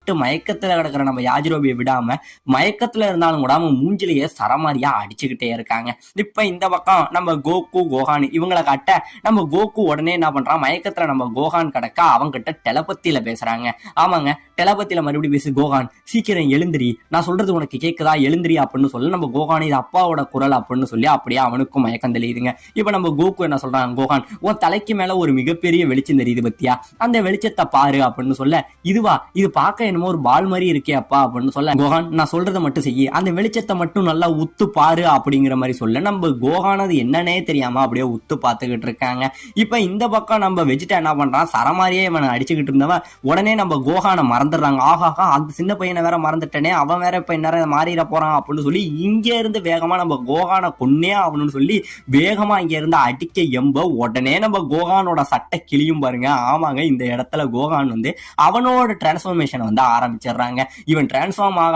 விட்டு மயக்கத்துல கிடக்குற நம்ம யாஜிரோபியை விடாம மயக்கத்துல இருந்தாலும் கூட அவன் மூஞ்சிலேயே சரமாரியா அடிச்சுக்கிட்டே இருக்காங்க. இப்ப இந்த பக்கம் நம்ம கோகு கோகான் இவங்களை காட்ட நம்ம கோகு உடனே என்ன பண்றான், மயக்கத்துல நம்ம கோகான் கிடக்க அவங்கிட்ட டெலபத்தியில பேசுறாங்க. ஆமாங்க, டெலபத்தியில மறுபடியும் பேசு, கோகான் சீக்கிரம் எழுந்திரி, நான் சொல்றது உனக்கு கேக்குதா, எழுந்திரி அப்படின்னு சொல்லி நம்ம கோகான் இது அப்பாவோட குரல் அப்படின்னு சொல்லி அப்படியே அவனுக்கும் மயக்கம் தெரியுதுங்க. இப்ப நம்ம கோகு என்ன சொல்றாங்க, கோகான் உன் தலைக்கு மேல ஒரு மிகப்பெரிய வெளிச்சம் தெரியுது பத்தியா, அந்த வெளிச்சத்தை பாரு அப்படின்னு சொல்ல, இதுவா, இது பார்க்க என்னமோ ஒரு பால் மாதிரி இருக்கே அப்பா அப்படின்னு சொல்ல, கோகான் நான் சொல்றதை மட்டும் செய்யி, அந்த வெளிச்சத்தை மட்டும் நல்லா உத்து பாரு அப்படிங்கிற மாதிரி சொல்ல நம்ம கோகான் அது என்னன்னே தெரியாம அப்படியே உத்து பார்த்துக்கிட்டு இருக்காங்க. இப்ப இந்த பக்கம் நம்ம வெஜிடா என்ன பண்றான், சரமாரியே இவனை அடிச்சுக்கிட்டு இருந்தவன் உடனே நம்ம கோகானை மறந்துடுறாங்க. ஆஹாஹா அந்த சின்ன பையனை வேற மறந்துட்டனே, அவன் வேற இப்ப என்ன மாறிட போறான் அப்படின்னு சொல்லி இங்க இருந்து வேகமா நம்ம கோகானை கொன்னே ஆகணும்னு சொல்லி வேகமா இங்க இருந்து அடிக்க எம்ப உடனே நம்ம கோகானோட சட்டை கிளியும் பாருங்க. ஆமாங்க, இந்த இடத்துல கோகான் அவனோட டிரான்ஸ்ஃபர்மேஷன் ஆரம்பிச்சிடுறாங்க. இவன் டிரான்ஸ்ஃபார்ம் ஆக